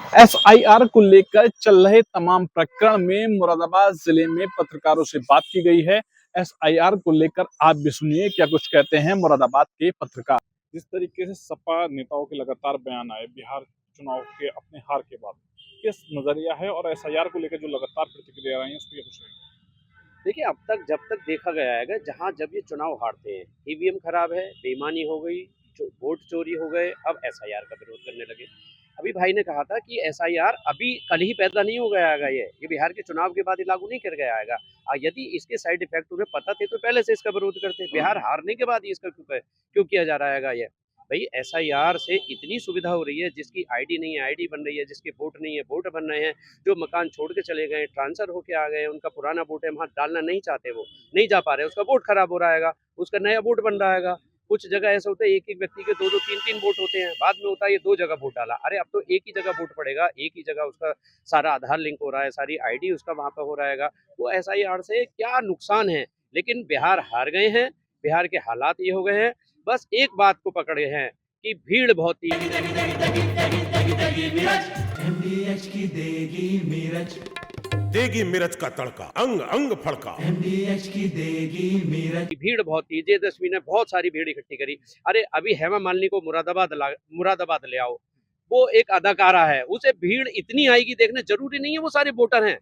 SIR को लेकर चल रहे तमाम प्रकरण में मुरादाबाद जिले में पत्रकारों से बात की गई है। एसआईआर को लेकर आप भी सुनिए क्या कुछ कहते हैं मुरादाबाद के पत्रकार। जिस तरीके से सपा नेताओं के लगातार बयान आए बिहार चुनाव के अपने हार के बाद, किस नजरिया है और एसआईआर को लेकर जो लगातार प्रतिक्रिया आई है उस पर कुछ है? देखिए, अब तक जब तक देखा गया है जहाँ जब ये चुनाव हारते हैं, ईवीएम खराब है, बेईमानी हो गई, वोट चोरी हो गए, अब एसआईआर का विरोध करने लगे। अभी भाई ने कहा था कि एसआईआर अभी कल ही पैदा नहीं हो गया है, ये बिहार के चुनाव के बाद ही लागू नहीं कर गया है। यदि इसके साइड इफेक्ट उन्हें पता थे तो पहले से इसका विरोध करते। बिहार हारने के बाद ही इसका क्यों किया जा रहा है ये? भाई एसआईआर से इतनी सुविधा हो रही है, जिसकी आईडी नहीं है आईडी बन रही है, जिसके वोट नहीं है वोट बन रहे हैं, जो मकान छोड़ के चले गए, ट्रांसफर होके आ गए, उनका पुराना वोट है वहाँ डालना नहीं चाहते, वो नहीं जा पा रहे, उसका वोट खराब हो रहा है, उसका नया वोट बन रहा है। कुछ जगह ऐसा होता है एक एक व्यक्ति के दो दो तीन तीन वोट होते हैं, बाद में होता है ये दो जगह वोट डाला। अरे अब तो एक ही जगह वोट पड़ेगा, एक ही जगह उसका सारा आधार लिंक हो रहा है, सारी आईडी उसका वहां पर हो रहेगा। वो एसआईआर से क्या नुकसान है? लेकिन बिहार हार गए हैं, बिहार के हालात ये हो गए हैं, बस एक बात को पकड़े हैं कि भीड़ बहुत ही MDH की देगी मिर्च का तड़का, अंग अंग फड़का। MDH की देगी मिर्च। भीड़ बहुत थी, विजयदशमी ने बहुत सारी भीड़ इकट्ठी करी। अरे अभी हेमा मालिनी को मुरादाबाद ले आओ, वो एक अदाकारा है, उसे भीड़ इतनी आएगी देखने, जरूरी नहीं है वो सारे वोटर हैं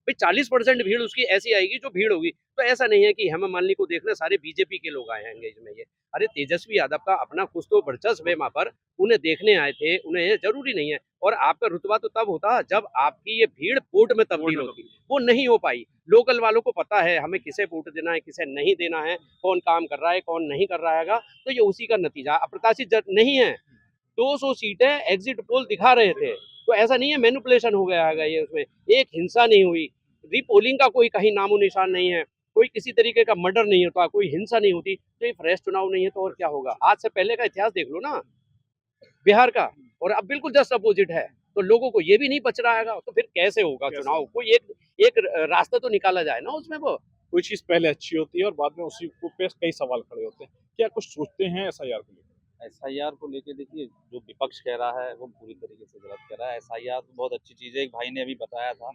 भाई। 40% भीड़ उसकी ऐसी आएगी जो भीड़ होगी। तो ऐसा नहीं है कि हेमा मालिनी को देखने सारे बीजेपी के लोग आए हैं इसमें। ये अरे तेजस्वी यादव का अपना कुछ तो वर्चस्व है वहां पर, उन्हें देखने आए थे, उन्हें जरूरी नहीं है। और आपका रुतबा तो तब होता जब आपकी ये भीड़ वोट में तब्दील होती, वो नहीं हो पाई। लोकल वालों को पता है हमें किसे वोट देना है, किसे नहीं देना है, कौन काम कर रहा है, कौन नहीं कर रहा है। तो ये उसी का नतीजा, अप्रत्याशित नहीं है। 200 सीटें एग्जिट पोल दिखा रहे थे, तो ऐसा नहीं है मैनिपुलेशन हो गया है ये। उसमें एक हिंसा नहीं हुई, रीपोलिंग का कोई कहीं नामो निशान नहीं है, कोई किसी तरीके का मर्डर नहीं होता, कोई हिंसा नहीं होती। तो ये फ्रेश चुनाव नहीं है तो और क्या होगा? आज से पहले का इतिहास देख लो ना बिहार का, और अब बिल्कुल जस्ट अपोजिट है। तो लोगों को ये भी नहीं बच रहा है, तो फिर कैसे होगा चुनाव? कोई एक एक रास्ता तो निकाला जाए ना उसमें। वो कोई चीज पहले अच्छी होती है और बाद में उसी पे कई सवाल खड़े होते हैं। क्या कुछ सोचते हैं एसआईआर को लेकर? एसआईआर को लेके देखिए, जो विपक्ष कह रहा है वो पूरी तरीके से गलत कह रहा है। एसआईआर तो बहुत अच्छी चीज़ है। एक भाई ने अभी बताया था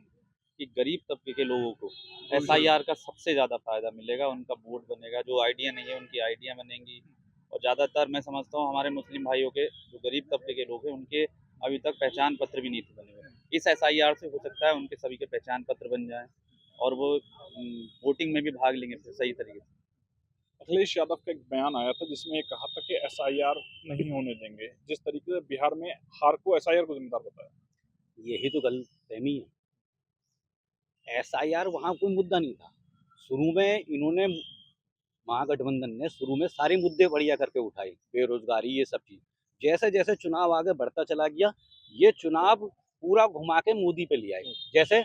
कि गरीब तबके के लोगों को एसआईआर का सबसे ज़्यादा फायदा मिलेगा, उनका वोट बनेगा। जो आइडिया नहीं है उनकी आइडिया बनेंगी। और ज़्यादातर मैं समझता हूँ हमारे मुस्लिम भाइयों के जो गरीब तबके के लोग हैं, उनके अभी तक पहचान पत्र भी नहीं थे बने हुए। इस एसआईआर से हो सकता है उनके सभी के पहचान पत्र बन जाए और वो वोटिंग में भी भाग लेंगे सही तरीके से। अखिलेश यादव का एक बयान आया था जिसमें ये कहा था कि एसआईआर नहीं होने देंगे। जिस तरीके से बिहार में हार को एसआईआर को जिम्मेदार बताया। यही तो गलतफहमी है। एसआईआर वहाँ कोई मुद्दा नहीं था। शुरू में इन्होंने, महागठबंधन ने शुरू में सारे मुद्दे बढ़िया करके उठाए, बेरोजगारी ये सब चीज। जैसे जैसे चुनाव आगे बढ़ता चला गया, ये चुनाव पूरा घुमा के मोदी पे ले आए। जैसे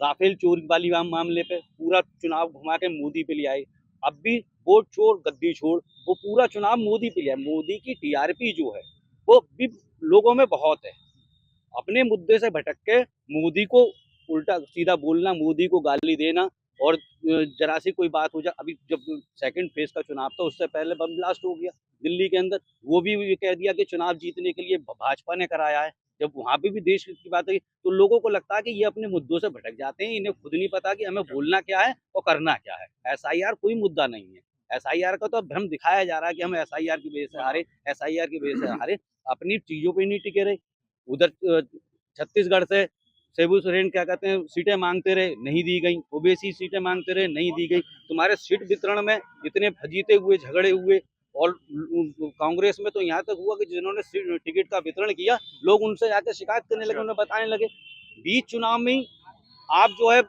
राफेल चोरी वाली मामले पे पूरा चुनाव घुमा के मोदी पे ले आए। अब भी वोट चोर गद्दी छोड़, वो पूरा चुनाव मोदी पे ले आए। मोदी की टीआरपी जो है वो भी लोगों में बहुत है। अपने मुद्दे से भटक के मोदी को उल्टा सीधा बोलना, मोदी को गाली देना, और जरा सी कोई बात हो जाए। अभी जब सेकंड फेज का चुनाव था उससे पहले बम ब्लास्ट हो गया दिल्ली के अंदर, वो भी ये कह दिया कि चुनाव जीतने के लिए भाजपा ने कराया है। जब वहां पे भी देश की बात है तो लोगों को लगता है कि ये अपने मुद्दों से भटक जाते हैं, इन्हें खुद नहीं पता कि हमें बोलना क्या है और करना क्या है। एसआईआर कोई मुद्दा नहीं है। एसआईआर का तो भ्रम दिखाया जा रहा है कि हम एसआईआर की वजह से हारे, एसआईआर की वजह से हारे। अपनी चीजों पे नहीं टिके रहे। उधर छत्तीसगढ़ से शिबू सोरेन क्या कहते हैं, सीटें मांगते रहे, नहीं दी गई। ओबीसी सीटें मांगते रहे, नहीं दी गई। तुम्हारे सीट वितरण में इतने फजीते हुए, झगड़े हुए। और कांग्रेस में तो यहाँ तक हुआ कि जिन्होंने टिकट का वितरण किया, लोग उनसे जाकर शिकायत करने लगे, उन्हें बताने लगे। बीच चुनाव में ही आप जो है,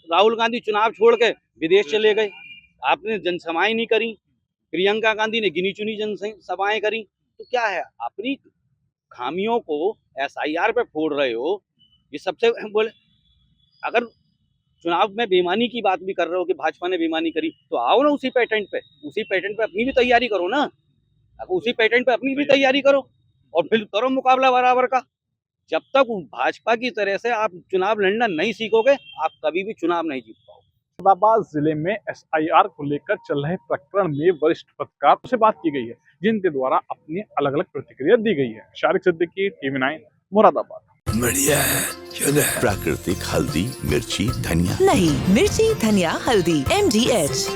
राहुल गांधी चुनाव छोड़ के विदेश चले गए, आपने जनसभाएं नहीं करी। प्रियंका गांधी ने गिनी चुनी जनसभाएं करी। तो क्या है, अपनी खामियों को एसआईआर पे फोड़ रहे हो। ये सबसे बोले, अगर चुनाव में बेईमानी की बात भी कर रहे हो कि भाजपा ने बेईमानी करी, तो आओ ना उसी पैटर्न पे अपनी भी तैयारी करो ना। उसी पैटर्न पे अपनी भी तैयारी करो और फिर करो मुकाबला बराबर का। जब तक भाजपा की तरह से आप चुनाव लड़ना नहीं सीखोगे, आप कभी भी चुनाव नहीं जीत पाओगे। मुरादाबाद जिले में एसआईआर को लेकर चल रहे प्रकरण में वरिष्ठ पत्रकारों से बात की गई है, जिनके द्वारा अपनी अलग अलग प्रतिक्रिया दी गई है। शारिक सिद्दीकी, TV9 मुरादाबाद। बढ़िया है, प्राकृतिक हल्दी, मिर्ची, धनिया। नहीं, मिर्ची, धनिया, हल्दी, MDH।